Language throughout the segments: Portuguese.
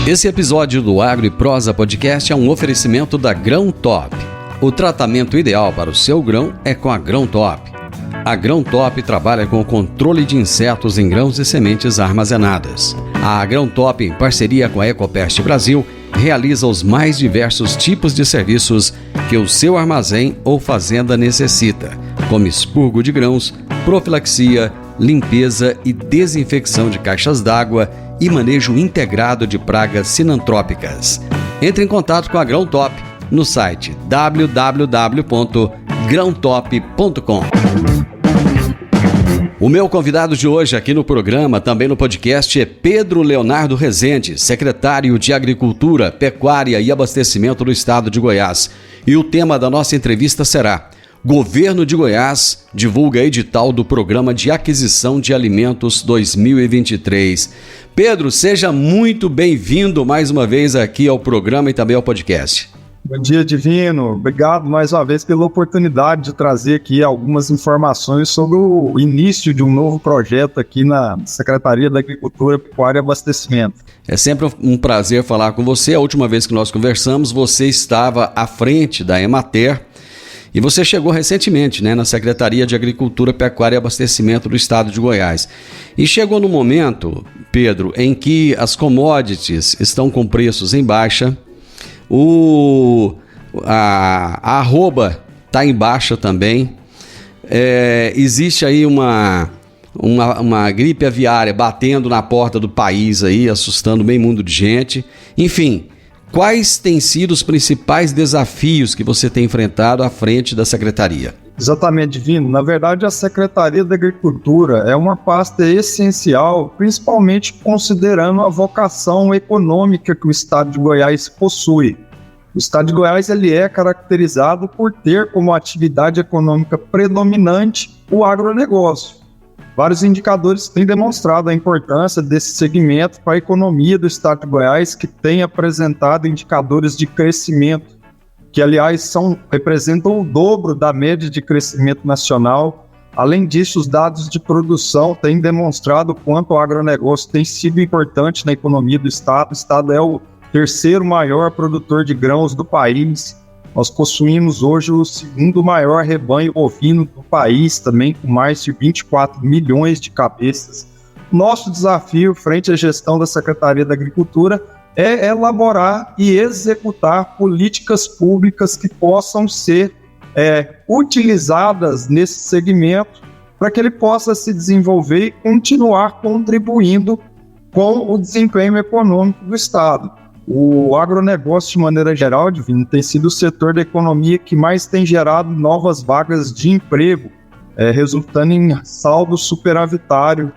Esse episódio do Agro e Prosa Podcast é um oferecimento da Grão Top. O tratamento ideal para o seu grão é com a Grão Top. A Grão Top trabalha com o controle de insetos em grãos e sementes armazenadas. A Grão Top, em parceria com a Ecopest Brasil, realiza os mais diversos tipos de serviços que o seu armazém ou fazenda necessita, como expurgo de grãos, profilaxia, limpeza e desinfecção de caixas d'água e manejo integrado de pragas sinantrópicas. Entre em contato com a Grão Top no site www.grãotop.com. O meu convidado de hoje aqui no programa, também no podcast, é Pedro Leonardo Rezende, secretário de Agricultura, Pecuária e Abastecimento do Estado de Goiás. E o tema da nossa entrevista será: Governo de Goiás divulga edital do Programa de Aquisição de Alimentos 2023. Pedro, seja muito bem-vindo mais uma vez aqui ao programa e também ao podcast. Bom dia, Divino. Obrigado mais uma vez pela oportunidade de trazer aqui algumas informações sobre o início de um novo projeto aqui na Secretaria da Agricultura, Pecuária e Abastecimento. É sempre um prazer falar com você. A última vez que nós conversamos, você estava à frente da Emater e você chegou recentemente, na Secretaria de Agricultura, Pecuária e Abastecimento do Estado de Goiás. E chegou no momento, Pedro, em que as commodities estão com preços em baixa, a arroba está em baixa também, existe aí uma gripe aviária batendo na porta do país, aí, assustando bem mundo de gente. Enfim, quais têm sido os principais desafios que você tem enfrentado à frente da Secretaria? Exatamente, Divino. Na verdade, a Secretaria da Agricultura é uma pasta essencial, principalmente considerando a vocação econômica que o Estado de Goiás possui. O Estado de Goiás ele é caracterizado por ter como atividade econômica predominante o agronegócio. Vários indicadores têm demonstrado a importância desse segmento para a economia do Estado de Goiás, que tem apresentado indicadores de crescimento, que, aliás, representam o dobro da média de crescimento nacional. Além disso, os dados de produção têm demonstrado o quanto o agronegócio tem sido importante na economia do Estado. O Estado é o terceiro maior produtor de grãos do país. Nós possuímos hoje o segundo maior rebanho bovino do país, também com mais de 24 milhões de cabeças. Nosso desafio frente à gestão da Secretaria da Agricultura é elaborar e executar políticas públicas que possam ser utilizadas nesse segmento para que ele possa se desenvolver e continuar contribuindo com o desempenho econômico do Estado. O agronegócio, de maneira geral, Divino, tem sido o setor da economia que mais tem gerado novas vagas de emprego, resultando em saldo superavitário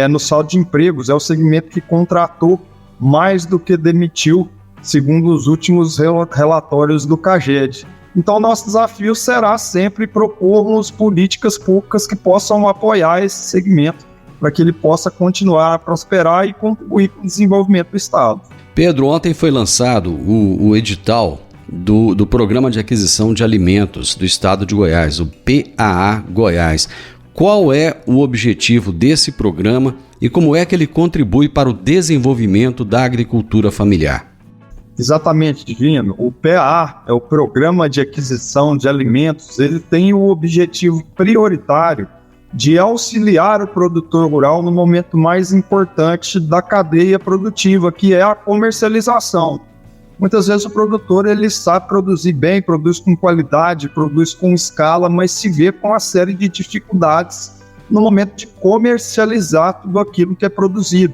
no saldo de empregos. É o segmento que contratou mais do que demitiu, segundo os últimos relatórios do CAGED. Então, nosso desafio será sempre propormos políticas públicas que possam apoiar esse segmento para que ele possa continuar a prosperar e contribuir com o desenvolvimento do Estado. Pedro, ontem foi lançado o edital do Programa de Aquisição de Alimentos do Estado de Goiás, o PAA Goiás. Qual é o objetivo desse programa e como é que ele contribui para o desenvolvimento da agricultura familiar? Exatamente, Divino. O PAA é o Programa de Aquisição de Alimentos. Ele tem o objetivo prioritário de auxiliar o produtor rural no momento mais importante da cadeia produtiva, que é a comercialização. Muitas vezes o produtor ele sabe produzir bem, produz com qualidade, produz com escala, mas se vê com uma série de dificuldades no momento de comercializar tudo aquilo que é produzido.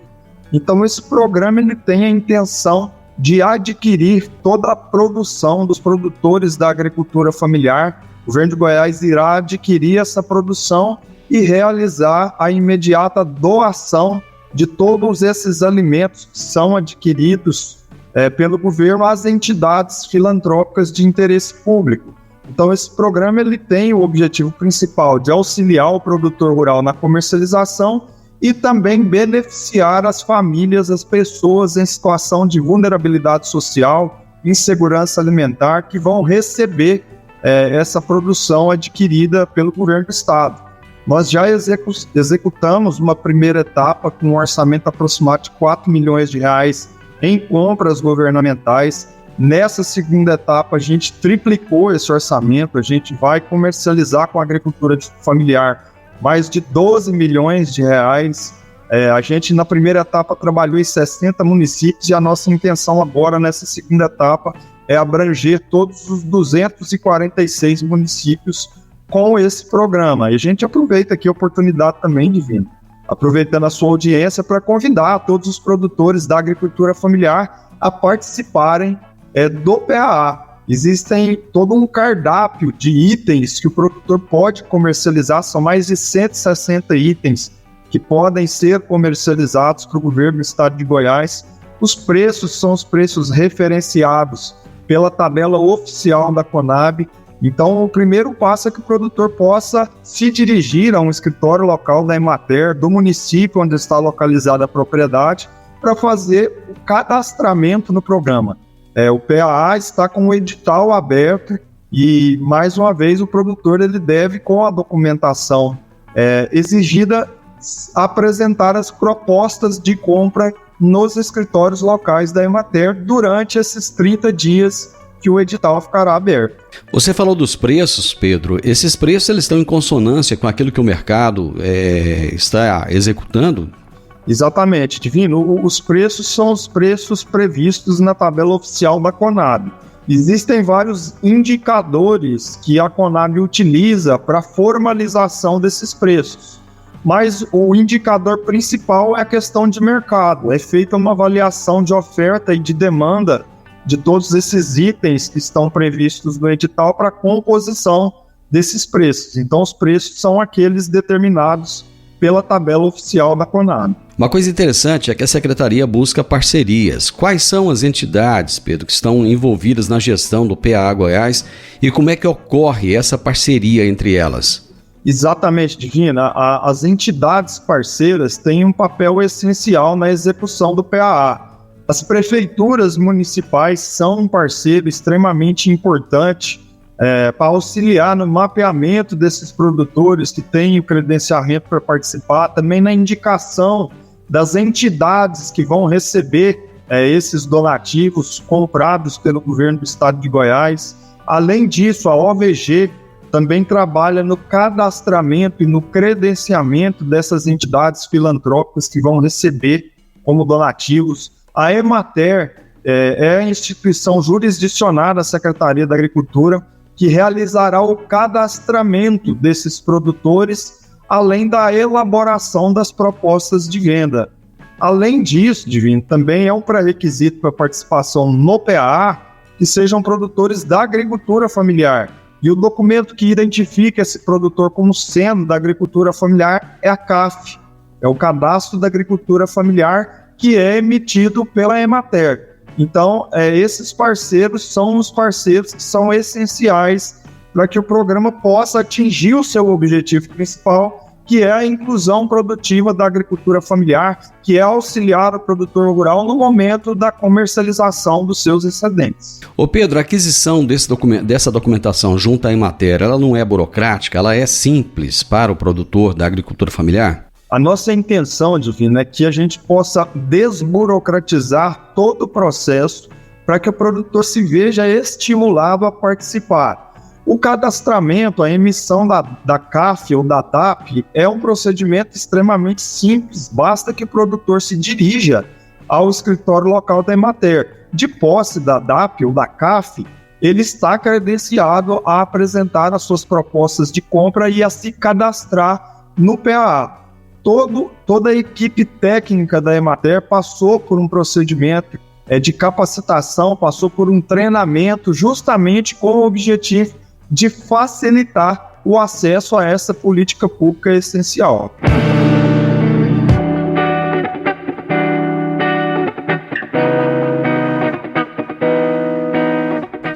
Então esse programa ele tem a intenção de adquirir toda a produção dos produtores da agricultura familiar. O governo de Goiás irá adquirir essa produção e realizar a imediata doação de todos esses alimentos que são adquiridos pelo governo às entidades filantrópicas de interesse público. Então esse programa ele tem o objetivo principal de auxiliar o produtor rural na comercialização e também beneficiar as famílias, as pessoas em situação de vulnerabilidade social, insegurança alimentar, que vão receber essa produção adquirida pelo governo do Estado. Nós já executamos uma primeira etapa com um orçamento aproximado de R$ 4 milhões em compras governamentais. Nessa segunda etapa, a gente triplicou esse orçamento, a gente vai comercializar com a agricultura familiar mais de 12 milhões de reais. A gente, na primeira etapa, trabalhou em 60 municípios e a nossa intenção agora, nessa segunda etapa, é abranger todos os 246 municípios com esse programa. E a gente aproveita aqui a oportunidade também, Divino, aproveitando a sua audiência, para convidar todos os produtores da agricultura familiar a participarem do PAA. Existem todo um cardápio de itens que o produtor pode comercializar, são mais de 160 itens que podem ser comercializados para o governo do estado de Goiás. Os preços são os preços referenciados pela tabela oficial da Conab. Então, o primeiro passo é que o produtor possa se dirigir a um escritório local da Emater, do município onde está localizada a propriedade, para fazer o cadastramento no programa. O PAA está com o edital aberto e, mais uma vez, o produtor ele deve, com a documentação exigida, apresentar as propostas de compra nos escritórios locais da Emater durante esses 30 dias que o edital ficará aberto. Você falou dos preços, Pedro. Esses preços eles estão em consonância com aquilo que o mercado está executando? Exatamente, Divino. Os preços são os preços previstos na tabela oficial da Conab. Existem vários indicadores que a Conab utiliza para a formalização desses preços. Mas o indicador principal é a questão de mercado. É feita uma avaliação de oferta e de demanda de todos esses itens que estão previstos no edital para a composição desses preços. Então, os preços são aqueles determinados pela tabela oficial da Conab. Uma coisa interessante é que a Secretaria busca parcerias. Quais são as entidades, Pedro, que estão envolvidas na gestão do PAA Goiás e como é que ocorre essa parceria entre elas? Exatamente, Divina. As entidades parceiras têm um papel essencial na execução do PAA. As prefeituras municipais são um parceiro extremamente importante para auxiliar no mapeamento desses produtores que têm o credenciamento para participar, também na indicação das entidades que vão receber esses donativos comprados pelo governo do estado de Goiás. Além disso, a OVG também trabalha no cadastramento e no credenciamento dessas entidades filantrópicas que vão receber como donativos. A Emater é a instituição jurisdicionada da Secretaria da Agricultura que realizará o cadastramento desses produtores, além da elaboração das propostas de venda. Além disso, Divino, também é um pré-requisito para participação no PAA que sejam produtores da agricultura familiar. E o documento que identifica esse produtor como sendo da agricultura familiar é a CAF, é o Cadastro da Agricultura Familiar, que é emitido pela Emater. Então, esses parceiros são os parceiros que são essenciais para que o programa possa atingir o seu objetivo principal, que é a inclusão produtiva da agricultura familiar, que é auxiliar o produtor rural no momento da comercialização dos seus excedentes. Ô Pedro, a aquisição dessa documentação junto à Emater, ela não é burocrática, ela é simples para o produtor da agricultura familiar? A nossa intenção, Divino, é que a gente possa desburocratizar todo o processo para que o produtor se veja estimulado a participar. O cadastramento, a emissão da CAF ou da DAP é um procedimento extremamente simples, basta que o produtor se dirija ao escritório local da Emater. De posse da DAP ou da CAF, ele está credenciado a apresentar as suas propostas de compra e a se cadastrar no PAA. Toda a equipe técnica da Emater passou por um procedimento de capacitação, passou por um treinamento justamente com o objetivo de facilitar o acesso a essa política pública essencial.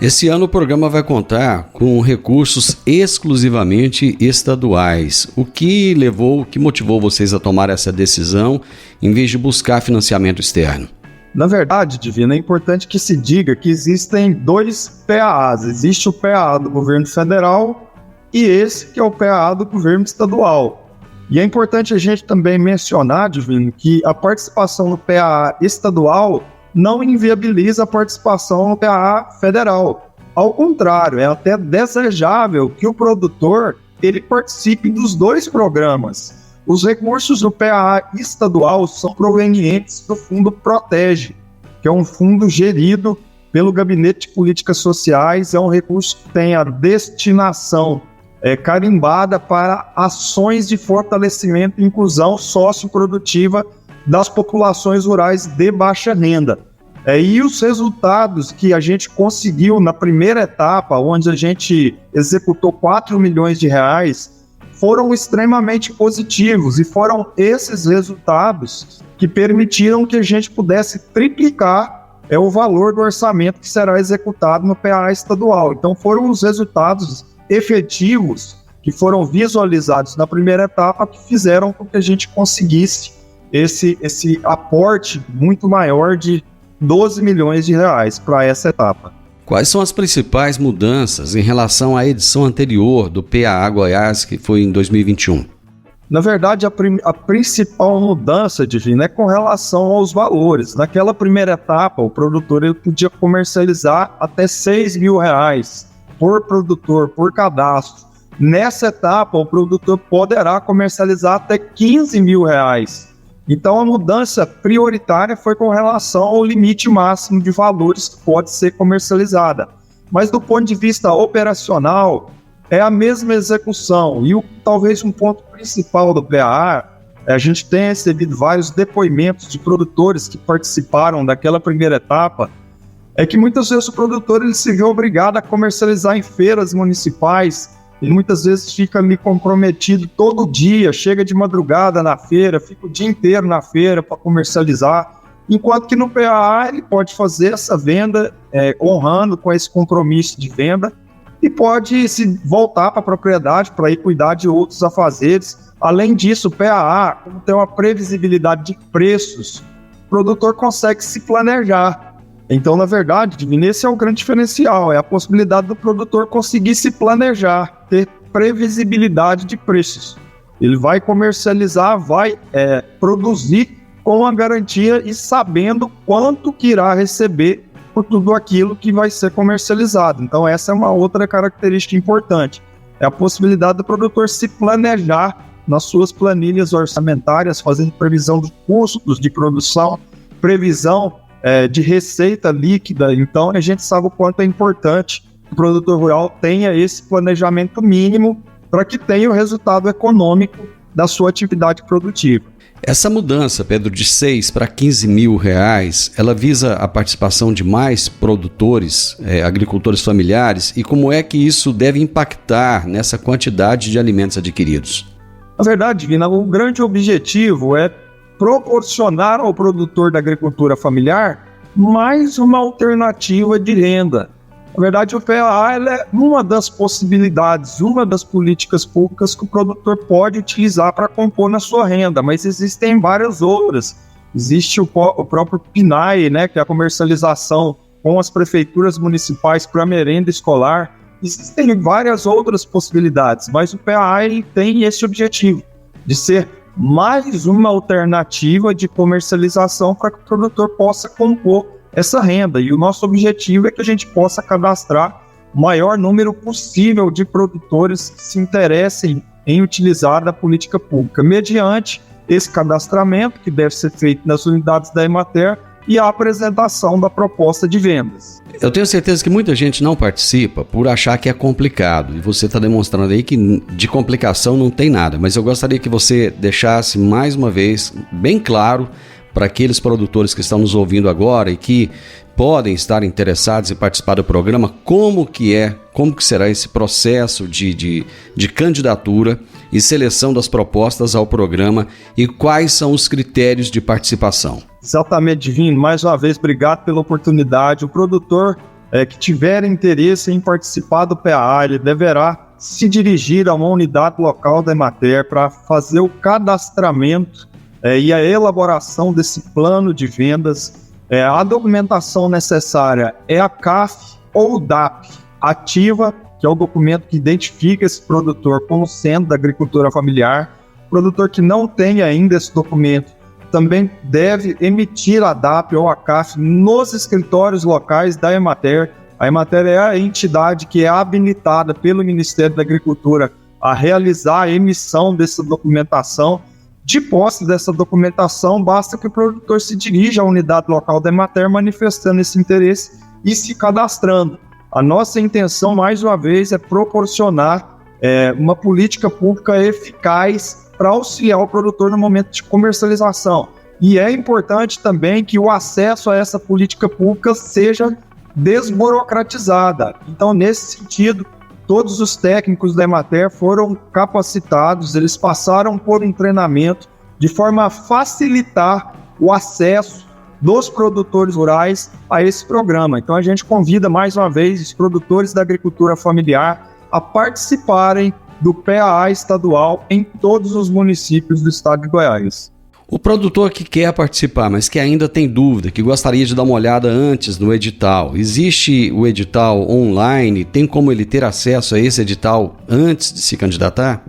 Esse ano o programa vai contar com recursos exclusivamente estaduais. O que motivou vocês a tomar essa decisão em vez de buscar financiamento externo? Na verdade, Divino, é importante que se diga que existem dois PAAs. Existe o PAA do governo federal e esse que é o PAA do governo estadual. E é importante a gente também mencionar, Divino, que a participação no PAA estadual não inviabiliza a participação no PAA federal. Ao contrário, é até desejável que o produtor ele participe dos dois programas. Os recursos do PAA estadual são provenientes do Fundo Protege, que é um fundo gerido pelo Gabinete de Políticas Sociais, é um recurso que tem a destinação carimbada para ações de fortalecimento e inclusão socioprodutiva das populações rurais de baixa renda. E os resultados que a gente conseguiu na primeira etapa, onde a gente executou 4 milhões de reais, foram extremamente positivos, e foram esses resultados que permitiram que a gente pudesse triplicar o valor do orçamento que será executado no PAA estadual. Então foram os resultados efetivos que foram visualizados na primeira etapa que fizeram com que a gente conseguisse esse aporte muito maior de 12 milhões de reais para essa etapa. Quais são as principais mudanças em relação à edição anterior do PAA Goiás, que foi em 2021? Na verdade, a principal mudança, Divino, é com relação aos valores. Naquela primeira etapa, o produtor ele podia comercializar até 6 mil reais por produtor, por cadastro. Nessa etapa, o produtor poderá comercializar até 15 mil reais. Então, a mudança prioritária foi com relação ao limite máximo de valores que pode ser comercializada. Mas, do ponto de vista operacional, é a mesma execução. E talvez um ponto principal do PAA, a gente tem recebido vários depoimentos de produtores que participaram daquela primeira etapa, é que muitas vezes o produtor ele se vê obrigado a comercializar em feiras municipais, e muitas vezes fica ali comprometido todo dia, chega de madrugada na feira, fica o dia inteiro na feira para comercializar, enquanto que no PAA ele pode fazer essa venda honrando com esse compromisso de venda e pode se voltar para a propriedade para ir cuidar de outros afazeres. Além disso, o PAA, como tem uma previsibilidade de preços, o produtor consegue se planejar. Então, na verdade, esse é o grande diferencial, é a possibilidade do produtor conseguir se planejar, ter previsibilidade de preços. Ele vai comercializar, vai produzir com a garantia e sabendo quanto que irá receber por tudo aquilo que vai ser comercializado. Então, essa é uma outra característica importante. É a possibilidade do produtor se planejar nas suas planilhas orçamentárias, fazendo previsão dos custos de produção, previsão de receita líquida. Então, a gente sabe o quanto é importante que o produtor rural tenha esse planejamento mínimo para que tenha o resultado econômico da sua atividade produtiva. Essa mudança, Pedro, de 6 para 15 mil reais, ela visa a participação de mais produtores, agricultores familiares, e como é que isso deve impactar nessa quantidade de alimentos adquiridos? Na verdade, Divina, o grande objetivo é proporcionar ao produtor da agricultura familiar mais uma alternativa de renda. Na verdade, o PAA é uma das possibilidades, uma das políticas públicas que o produtor pode utilizar para compor na sua renda, mas existem várias outras. Existe o próprio PNAE, que é a comercialização com as prefeituras municipais para merenda escolar. Existem várias outras possibilidades, mas o PAA tem esse objetivo de ser mais uma alternativa de comercialização para que o produtor possa compor essa renda. E o nosso objetivo é que a gente possa cadastrar o maior número possível de produtores que se interessem em utilizar a política pública, mediante esse cadastramento que deve ser feito nas unidades da Emater e a apresentação da proposta de vendas. Eu tenho certeza que muita gente não participa por achar que é complicado, e você está demonstrando aí que de complicação não tem nada, mas eu gostaria que você deixasse mais uma vez bem claro para aqueles produtores que estão nos ouvindo agora e que podem estar interessados em participar do programa, como que será esse processo de candidatura e seleção das propostas ao programa e quais são os critérios de participação. Exatamente, Divino. Mais uma vez, obrigado pela oportunidade. O produtor que tiver interesse em participar do PAA, ele deverá se dirigir a uma unidade local da Emater para fazer o cadastramento e a elaboração desse plano de vendas. A documentação necessária é a CAF ou DAP ativa, que é o documento que identifica esse produtor como sendo da agricultura familiar. O produtor que não tem ainda esse documento também deve emitir a DAP ou a CAF nos escritórios locais da Emater. A Emater é a entidade que é habilitada pelo Ministério da Agricultura a realizar a emissão dessa documentação. De posse dessa documentação, basta que o produtor se dirija à unidade local da Emater manifestando esse interesse e se cadastrando. A nossa intenção, mais uma vez, é proporcionar uma política pública eficaz para auxiliar o produtor no momento de comercialização. E é importante também que o acesso a essa política pública seja desburocratizada. Então, nesse sentido, todos os técnicos da Emater foram capacitados, eles passaram por um treinamento de forma a facilitar o acesso dos produtores rurais a esse programa. Então a gente convida mais uma vez os produtores da agricultura familiar a participarem do PAA estadual em todos os municípios do estado de Goiás. O produtor que quer participar, mas que ainda tem dúvida, que gostaria de dar uma olhada antes no edital, existe o edital online? Tem como ele ter acesso a esse edital antes de se candidatar?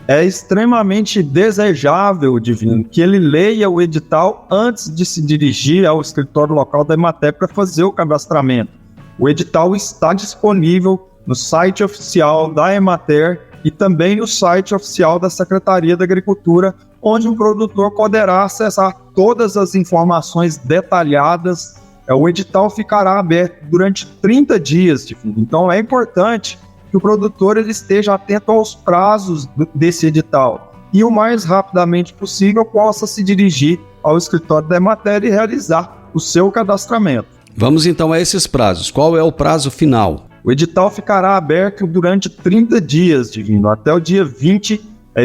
É extremamente desejável, Divino, que ele leia o edital antes de se dirigir ao escritório local da Emater para fazer o cadastramento. O edital está disponível no site oficial da Emater e também no site oficial da Secretaria da Agricultura, onde o produtor poderá acessar todas as informações detalhadas. O edital ficará aberto durante 30 dias. Então é importante que o produtor ele esteja atento aos prazos desse edital e o mais rapidamente possível possa se dirigir ao escritório da Emater e realizar o seu cadastramento. Vamos então a esses prazos. Qual é o prazo final? O edital ficará aberto durante 30 dias, Divino, até o dia 20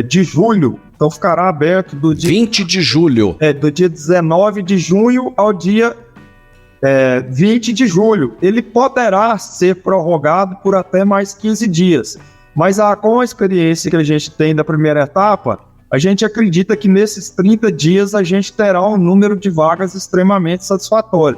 de julho. Então ficará aberto do dia 20 de julho. Do dia 19 de junho ao dia 20 de julho. Ele poderá ser prorrogado por até mais 15 dias. Mas com a experiência que a gente tem da primeira etapa, a gente acredita que nesses 30 dias a gente terá um número de vagas extremamente satisfatório.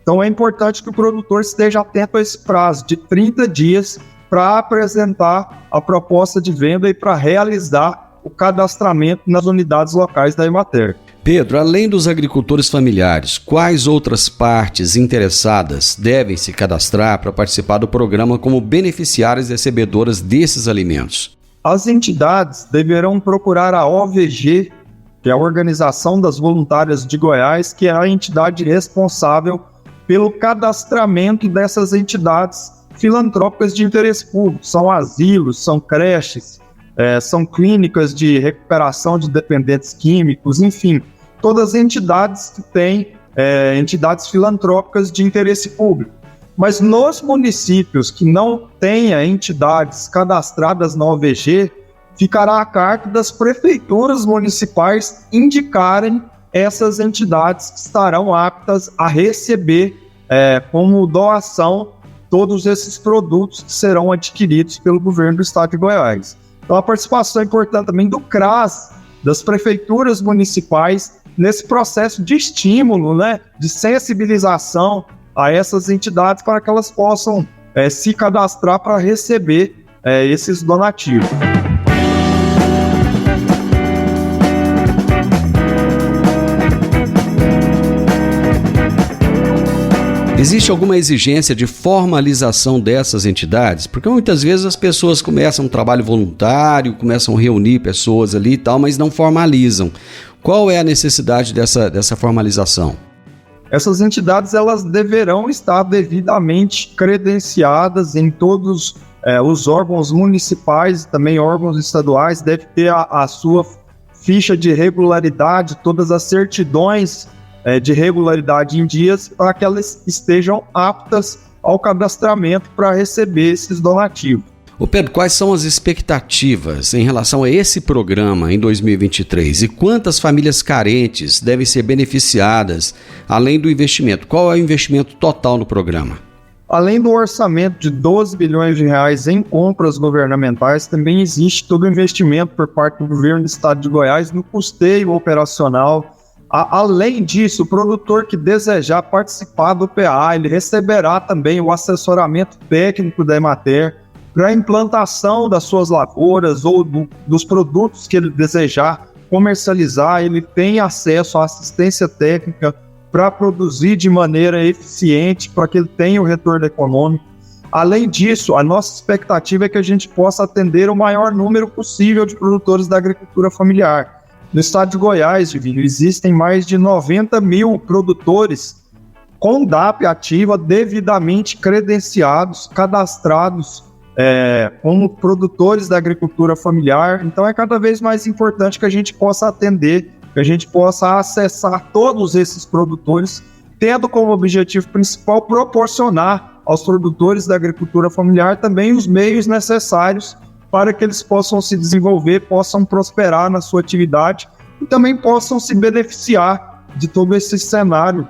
Então é importante que o produtor esteja atento a esse prazo de 30 dias para apresentar a proposta de venda e para realizar o cadastramento nas unidades locais da Emater. Pedro, além dos agricultores familiares, quais outras partes interessadas devem se cadastrar para participar do programa como beneficiárias recebedoras desses alimentos? As entidades deverão procurar a OVG, que é a Organização das Voluntárias de Goiás, que é a entidade responsável pelo cadastramento dessas entidades filantrópicas de interesse público. São asilos, são creches, são clínicas de recuperação de dependentes químicos, enfim, todas as entidades que têm entidades filantrópicas de interesse público. Mas nos municípios que não tenham entidades cadastradas na OVG, ficará a cargo das prefeituras municipais indicarem essas entidades que estarão aptas a receber como doação todos esses produtos que serão adquiridos pelo governo do estado de Goiás. Então a participação é importante também do CRAS, das prefeituras municipais, nesse processo de estímulo, de sensibilização a essas entidades para que elas possam se cadastrar para receber esses donativos. Existe alguma exigência de formalização dessas entidades? Porque muitas vezes as pessoas começam um trabalho voluntário, começam a reunir pessoas ali e tal, mas não formalizam. Qual é a necessidade dessa formalização? Essas entidades elas deverão estar devidamente credenciadas em todos os órgãos municipais e também órgãos estaduais, deve ter a sua ficha de regularidade, todas as certidões de regularidade em dias para que elas estejam aptas ao cadastramento para receber esses donativos. Ô Pedro, quais são as expectativas em relação a esse programa em 2023 e quantas famílias carentes devem ser beneficiadas além do investimento? Qual é o investimento total no programa? Além do orçamento de 12 bilhões de reais em compras governamentais, também existe todo o investimento por parte do governo do estado de Goiás no custeio operacional. Além disso, o produtor que desejar participar do PA, ele receberá também o assessoramento técnico da Emater para a implantação das suas lavouras ou dos produtos que ele desejar comercializar, ele tem acesso à assistência técnica para produzir de maneira eficiente, para que ele tenha o retorno econômico. Além disso, a nossa expectativa é que a gente possa atender o maior número possível de produtores da agricultura familiar. No estado de Goiás, Divino, existem mais de 90 mil produtores com DAP ativa, devidamente credenciados, cadastrados como produtores da agricultura familiar. Então é cada vez mais importante que a gente possa atender, que a gente possa acessar todos esses produtores, tendo como objetivo principal proporcionar aos produtores da agricultura familiar também os meios necessários para que eles possam se desenvolver, possam prosperar na sua atividade e também possam se beneficiar de todo esse cenário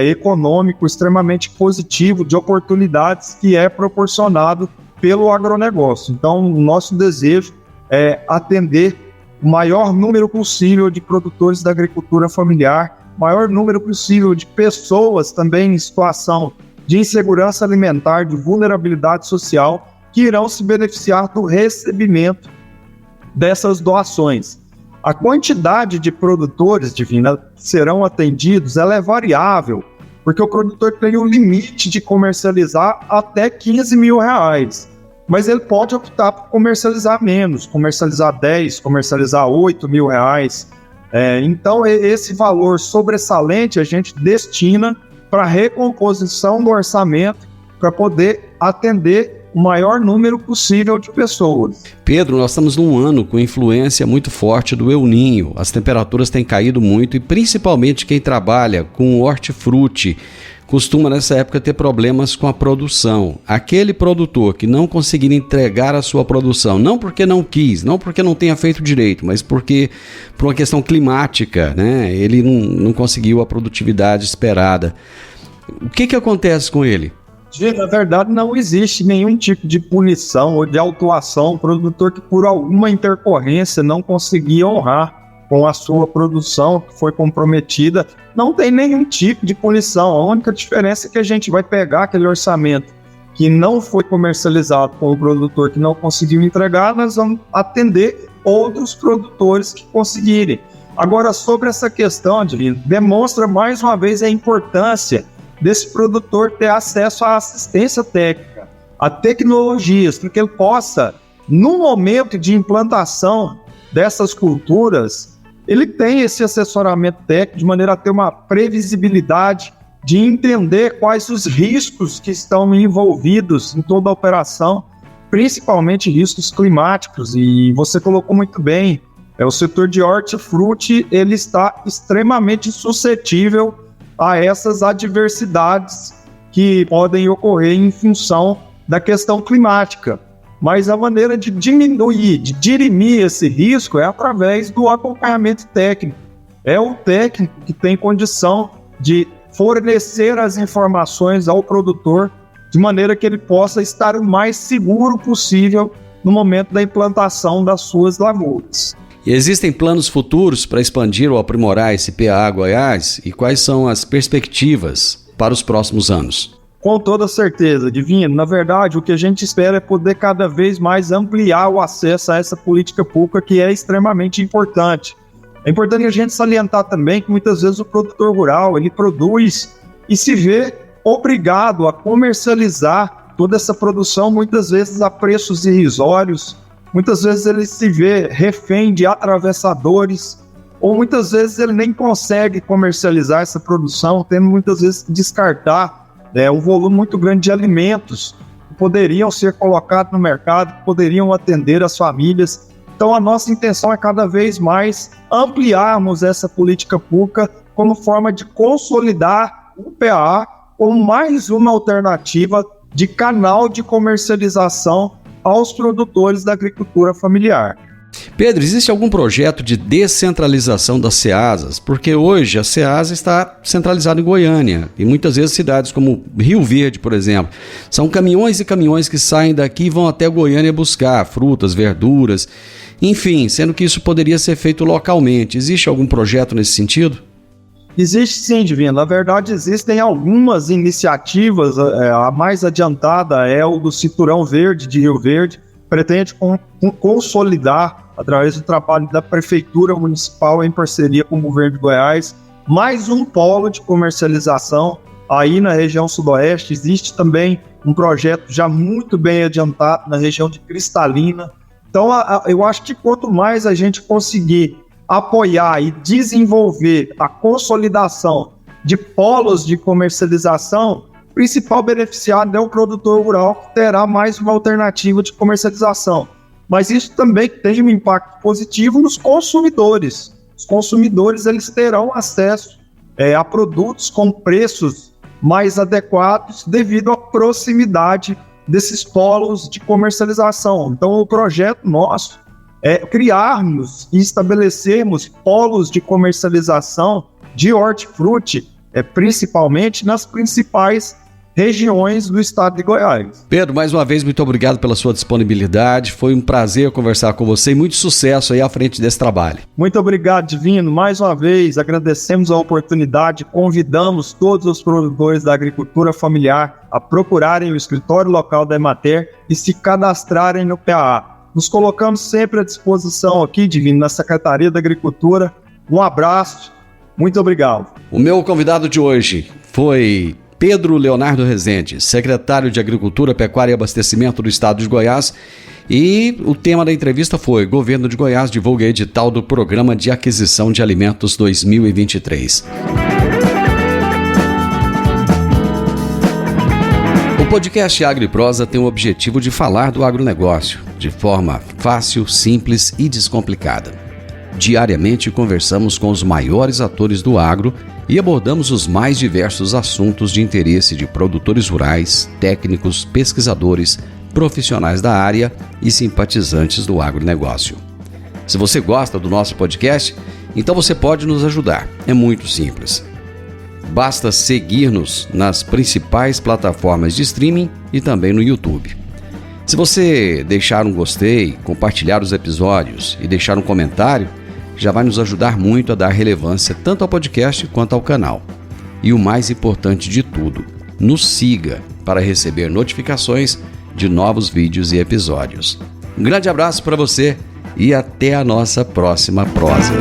econômico extremamente positivo, de oportunidades que é proporcionado pelo agronegócio. Então, o nosso desejo é atender o maior número possível de produtores da agricultura familiar, maior número possível de pessoas também em situação de insegurança alimentar, de vulnerabilidade social, que irão se beneficiar do recebimento dessas doações. A quantidade de produtores, Divina, que serão atendidos, ela é variável, porque o produtor tem um limite de comercializar até R$15 mil, mas ele pode optar por comercializar menos, comercializar 10, comercializar R$8 mil. Então, esse valor sobressalente a gente destina para recomposição do orçamento, para poder atender o maior número possível de pessoas. Pedro, nós estamos num ano com influência muito forte do El Niño. As temperaturas têm caído muito e principalmente quem trabalha com hortifruti costuma nessa época ter problemas com a produção. Aquele produtor que não conseguir entregar a sua produção, não porque não quis, não porque não tenha feito direito, mas porque por uma questão climática, né, ele não conseguiu a produtividade esperada. O que acontece com ele? Na verdade, não existe nenhum tipo de punição ou de autuação. O produtor que por alguma intercorrência não conseguir honrar com a sua produção que foi comprometida, não tem nenhum tipo de punição. A única diferença é que a gente vai pegar aquele orçamento que não foi comercializado com o produtor que não conseguiu entregar, nós vamos atender outros produtores que conseguirem. Agora, sobre essa questão, Divino, demonstra mais uma vez a importância desse produtor ter acesso à assistência técnica, a tecnologias, para que ele possa, no momento de implantação dessas culturas, ele tem esse assessoramento técnico de maneira a ter uma previsibilidade de entender quais os riscos que estão envolvidos em toda a operação, principalmente riscos climáticos. E você colocou muito bem, o setor de hortifruti, ele está extremamente suscetível a essas adversidades que podem ocorrer em função da questão climática. Mas a maneira de diminuir, de dirimir esse risco é através do acompanhamento técnico. É o técnico que tem condição de fornecer as informações ao produtor de maneira que ele possa estar o mais seguro possível no momento da implantação das suas lavouras. E existem planos futuros para expandir ou aprimorar esse PAA Goiás? E quais são as perspectivas para os próximos anos? Com toda certeza, Divino. Na verdade, o que a gente espera é poder cada vez mais ampliar o acesso a essa política pública que é extremamente importante. É importante a gente salientar também que muitas vezes o produtor rural, ele produz e se vê obrigado a comercializar toda essa produção, muitas vezes a preços irrisórios, muitas vezes ele se vê refém de atravessadores, ou muitas vezes ele nem consegue comercializar essa produção, tendo muitas vezes que descartar um volume muito grande de alimentos que poderiam ser colocados no mercado, que poderiam atender as famílias. Então a nossa intenção é cada vez mais ampliarmos essa política pública como forma de consolidar o PAA como mais uma alternativa de canal de comercialização aos produtores da agricultura familiar. Pedro, existe algum projeto de descentralização das Ceasas? Porque hoje a Ceasa está centralizada em Goiânia e muitas vezes cidades como Rio Verde, por exemplo, são caminhões e caminhões que saem daqui e vão até Goiânia buscar frutas, verduras, enfim, sendo que isso poderia ser feito localmente. Existe algum projeto nesse sentido? Existe sim, Divino. Na verdade, existem algumas iniciativas. A mais adiantada é o do Cinturão Verde de Rio Verde, pretende consolidar através do trabalho da Prefeitura Municipal em parceria com o Governo de Goiás, mais um polo de comercialização aí na região sudoeste. Existe também um projeto já muito bem adiantado na região de Cristalina. Então, eu acho que quanto mais a gente conseguir apoiar e desenvolver a consolidação de polos de comercialização, o principal beneficiado é o produtor rural, que terá mais uma alternativa de comercialização. Mas isso também tem um impacto positivo nos consumidores. Os consumidores eles terão acesso a produtos com preços mais adequados devido à proximidade desses polos de comercialização. Então, o projeto nosso é criarmos e estabelecermos polos de comercialização de hortifruti, principalmente nas principais regiões do estado de Goiás. Pedro, mais uma vez, muito obrigado pela sua disponibilidade. Foi um prazer conversar com você e muito sucesso aí à frente desse trabalho. Muito obrigado, Divino. Mais uma vez, agradecemos a oportunidade, convidamos todos os produtores da agricultura familiar a procurarem o escritório local da Emater e se cadastrarem no PAA. Nos colocamos sempre à disposição aqui, Divino, na Secretaria da Agricultura. Um abraço, muito obrigado. O meu convidado de hoje foi Pedro Leonardo Rezende, secretário de Agricultura, Pecuária e Abastecimento do Estado de Goiás, e o tema da entrevista foi: Governo de Goiás divulga edital do Programa de Aquisição de Alimentos 2023. O podcast Agro e Prosa tem o objetivo de falar do agronegócio de forma fácil, simples e descomplicada. Diariamente conversamos com os maiores atores do agro e abordamos os mais diversos assuntos de interesse de produtores rurais, técnicos, pesquisadores, profissionais da área e simpatizantes do agronegócio. Se você gosta do nosso podcast, então você pode nos ajudar. É muito simples. Basta seguir-nos nas principais plataformas de streaming e também no YouTube. Se você deixar um gostei, compartilhar os episódios e deixar um comentário, já vai nos ajudar muito a dar relevância tanto ao podcast quanto ao canal. E o mais importante de tudo, nos siga para receber notificações de novos vídeos e episódios. Um grande abraço para você e até a nossa próxima prosa.